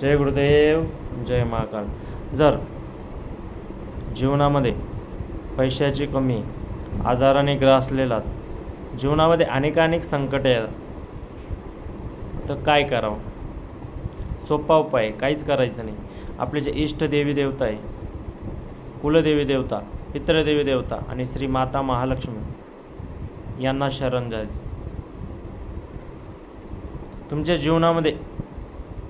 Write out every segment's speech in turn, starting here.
जय गुरुदेव, जय महाकाल. जर जीवनामध्ये पैशाची कमी, आजाराने ग्रासलेला, जीवनामध्ये अनेकानेक संकटे येतात, तर काय करावं? सोपा उपाय, काहीच करायचं नाही. आपले जे इष्ट देवी देवता आहे, कुलदेवी देवता, पितृदेवी देवता आणि श्री माता महालक्ष्मी यांना शरण जायचं. तुमच्या जीवनामध्ये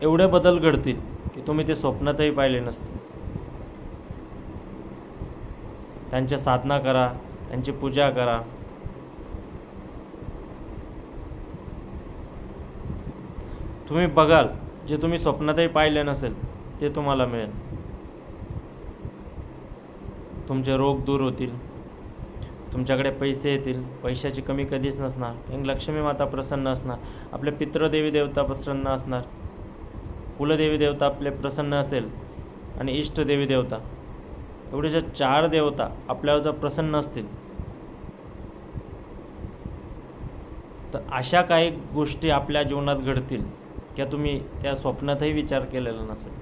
एवढे बदल घडतील की तुम्ही ते स्वप्नातही पाहिले नसते. त्यांच्या साधना करा, त्यांची पूजा करा. तुम्ही बघाल जे तुम्ही स्वप्नातही पाहिले नसेल ते तुम्हाला मिळेल. तुमचे रोग दूर होतील, तुमच्याकडे पैसे येतील, पैशाची कमी कधीच नसणार, कारण लक्ष्मी माता प्रसन्न असणार, आपले पितृदेवी देवता प्रसन्न असणार, कुलदेवी देवता आपले प्रसन्न असेल आणि इष्टदेवी देवता, एवढे ज्या 4 देवता आपल्यावर जर प्रसन्न असतील तर अशा काही गोष्टी आपल्या जीवनात घडतील की तुम्ही त्या स्वप्नातही विचार केलेला नसेल.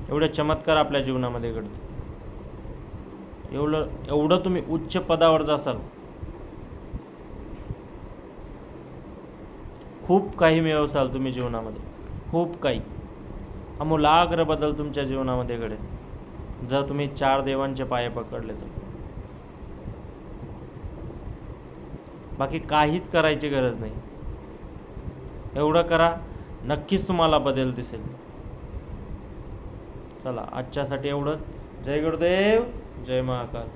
एवढे चमत्कार आपल्या जीवनामध्ये घडतील. एवढं तुम्ही उच्च पदावर जासाल, खूप काही मिळवसाल तुम्ही जीवनामध्ये, खूप काही आमूलाग्र बदल तुमच्या जीवनामध्ये घडेल जर तुम्ही 4 देवांचे पाय पकडले तर. बाकी काहीच करायची गरज नाही. एवढं करा, नक्कीच तुम्हाला बदल दिसेल. चला, आजच्यासाठी एवढंच. जय गुरुदेव, जय महाकाल.